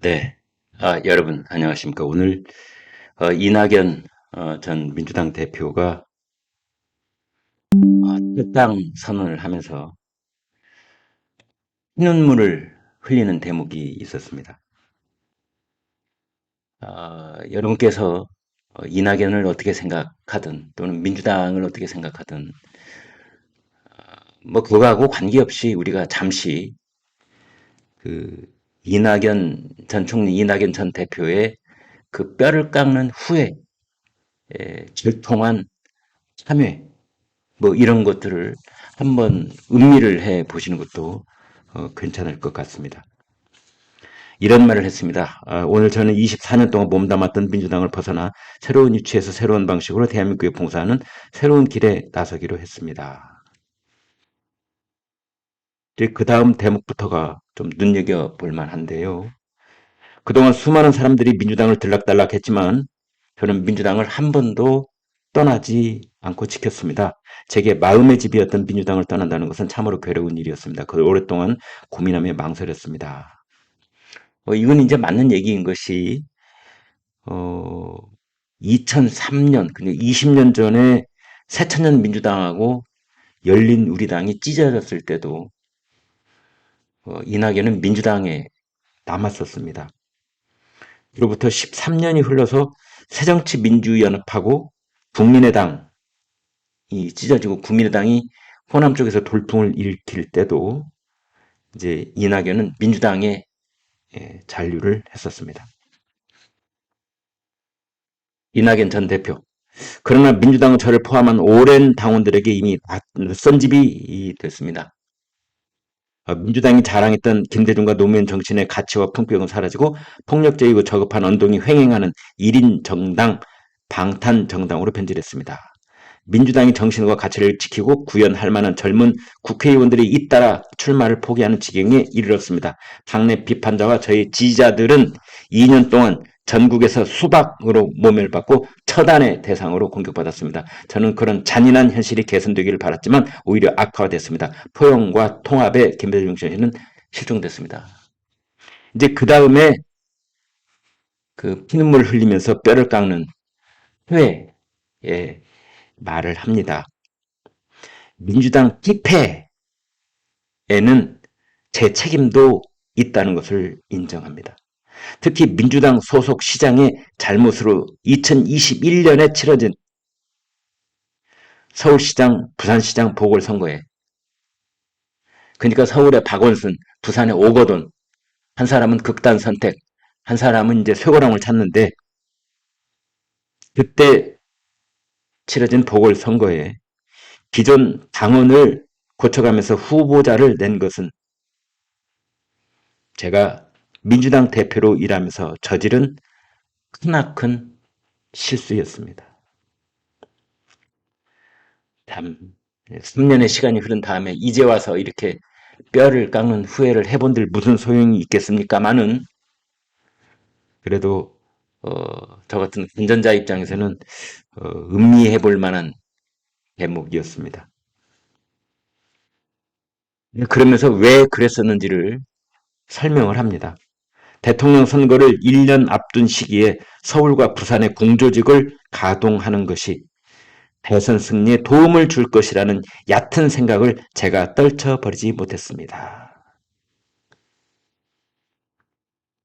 네. 여러분, 안녕하십니까. 오늘, 이낙연, 전 민주당 대표가, 탈당 선언을 하면서 피눈물을 흘리는 대목이 있었습니다. 여러분께서 이낙연을 어떻게 생각하든, 또는 민주당을 어떻게 생각하든, 뭐, 그거하고 관계없이 우리가 잠시 그, 이낙연 전 대표의 그 뼈를 깎는 후에, 절통한 참회, 뭐 이런 것들을 한번 음미를 해 보시는 것도 괜찮을 것 같습니다. 이런 말을 했습니다. 오늘 저는 24년 동안 몸담았던 민주당을 벗어나 새로운 위치에서 새로운 방식으로 대한민국에 봉사하는 새로운 길에 나서기로 했습니다. 그 다음 대목부터가 좀 눈여겨볼 만한데요. 그동안 수많은 사람들이 민주당을 들락달락 했지만 저는 민주당을 한 번도 떠나지 않고 지켰습니다. 제게 마음의 집이었던 민주당을 떠난다는 것은 참으로 괴로운 일이었습니다. 그 오랫동안 고민하며 망설였습니다. 이건 이제 맞는 얘기인 것이 어, 2003년, 근데 20년 전에 새천년 민주당하고 열린 우리당이 찢어졌을 때도 이낙연은 민주당에 남았었습니다. 그로부터 13년이 흘러서 새정치민주연합하고 국민의당이 찢어지고 국민의당이 호남 쪽에서 돌풍을 일으킬 때도 이제 이낙연은 민주당에 잔류를 했었습니다. 이낙연 전 대표. 그러나 민주당은 저를 포함한 오랜 당원들에게 이미 낯선집이 됐습니다. 민주당이 자랑했던 김대중과 노무현 정신의 가치와 품격은 사라지고 폭력적이고 저급한 언동이 횡행하는 1인 정당, 방탄 정당으로 변질했습니다. 민주당이 정신과 가치를 지키고 구현할 만한 젊은 국회의원들이 잇따라 출마를 포기하는 지경에 이르렀습니다. 당내 비판자와 저희 지지자들은 2년 동안 전국에서 수박으로 모멸받고 처단의 대상으로 공격받았습니다. 저는 그런 잔인한 현실이 개선되기를 바랐지만 오히려 악화됐습니다. 포용과 통합의 김대중 정신은 실종됐습니다. 이제 그 다음에 그 피눈물 흘리면서 뼈를 깎는 회의 말을 합니다. 민주당 기패에는 제 책임도 있다는 것을 인정합니다. 특히 민주당 소속 시장의 잘못으로 2021년에 치러진 서울시장, 부산시장 보궐선거에, 그러니까 서울의 박원순, 부산의 오거돈, 한 사람은 극단 선택, 한 사람은 이제 쇠고랑을 찾는데, 그때 치러진 보궐선거에 기존 당원을 고쳐가면서 후보자를 낸 것은 제가 민주당 대표로 일하면서 저지른 크나큰 실수였습니다. 참, 3년의 시간이 흐른 다음에 이제 와서 이렇게 뼈를 깎는 후회를 해본들 무슨 소용이 있겠습니까마는 그래도 저 같은 운전자 입장에서는 음미해 볼 만한 대목이었습니다. 그러면서 왜 그랬었는지를 설명을 합니다. 대통령 선거를 1년 앞둔 시기에 서울과 부산의 공조직을 가동하는 것이 대선 승리에 도움을 줄 것이라는 얕은 생각을 제가 떨쳐버리지 못했습니다.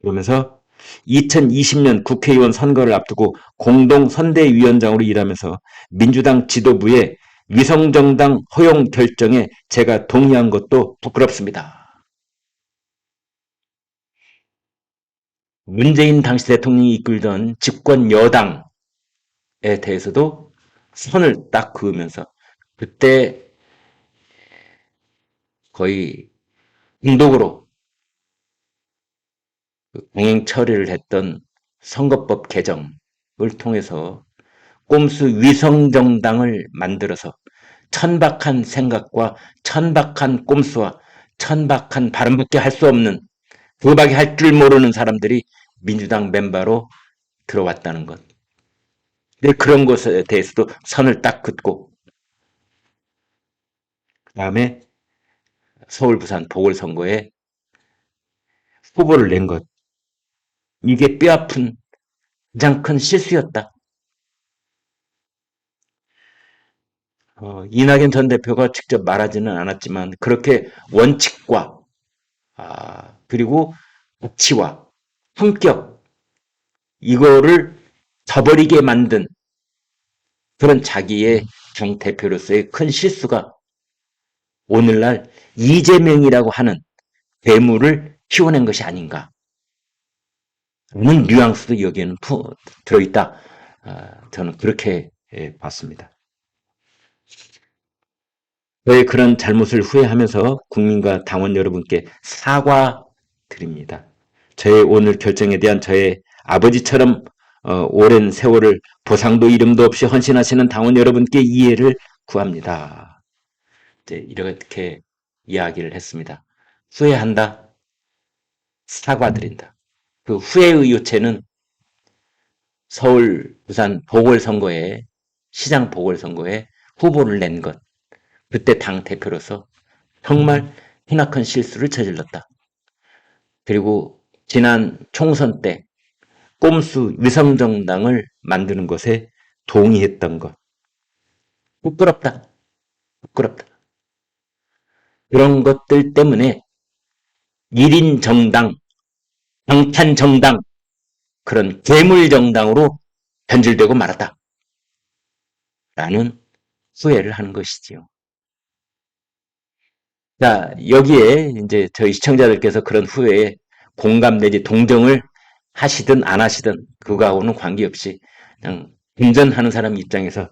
그러면서 2020년 국회의원 선거를 앞두고 공동선대위원장으로 일하면서 민주당 지도부의 위성정당 허용 결정에 제가 동의한 것도 부끄럽습니다. 문재인 당시 대통령이 이끌던 집권 여당에 대해서도 선을 딱 그으면서 그때 거의 공독으로 강행 처리를 했던 선거법 개정을 통해서 꼼수 위성정당을 만들어서 천박한 생각과 천박한 꼼수와 천박한 바람밖에 할 수 없는 그밖에 할 줄 모르는 사람들이 민주당 멤버로 들어왔다는 것. 근데 그런 것에 대해서도 선을 딱 긋고 그 다음에 서울 부산 보궐선거에 후보를 낸 것. 이게 뼈아픈 가장 큰 실수였다. 이낙연 전 대표가 직접 말하지는 않았지만 그렇게 원칙과 그리고 가치와 품격 이거를 저버리게 만든 그런 자기의 당 대표로서의 큰 실수가 오늘날 이재명이라고 하는 괴물을 키워낸 것이 아닌가 하는 뉘앙스도 여기에는 들어있다. 저는 그렇게 봤습니다. 저의 그런 잘못을 후회하면서 국민과 당원 여러분께 사과드립니다. 저의 오늘 결정에 대한 저의 아버지처럼 오랜 세월을 보상도 이름도 없이 헌신하시는 당원 여러분께 이해를 구합니다. 이제 이렇게 이야기를 했습니다. 후회한다, 사과드린다. 그 후회의 요체는 서울, 부산 보궐선거에 시장 보궐선거에 후보를 낸 것. 그때 당 대표로서 정말 희낙한 실수를 저질렀다. 그리고 지난 총선 때 꼼수 위성정당을 만드는 것에 동의했던 것. 부끄럽다. 부끄럽다. 그런 것들 때문에 1인 정당, 방탄 정당, 그런 괴물 정당으로 변질되고 말았다. 라는 후회를 하는 것이지요. 자, 여기에 이제 저희 시청자들께서 그런 후회에 공감 내지 동정을 하시든 안 하시든 그거하고는 관계없이 그냥 운전하는 사람 입장에서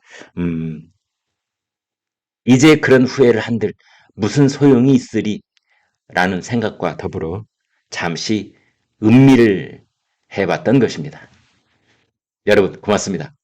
이제 그런 후회를 한들 무슨 소용이 있으리 라는 생각과 더불어 잠시 음미를 해봤던 것입니다. 여러분 고맙습니다.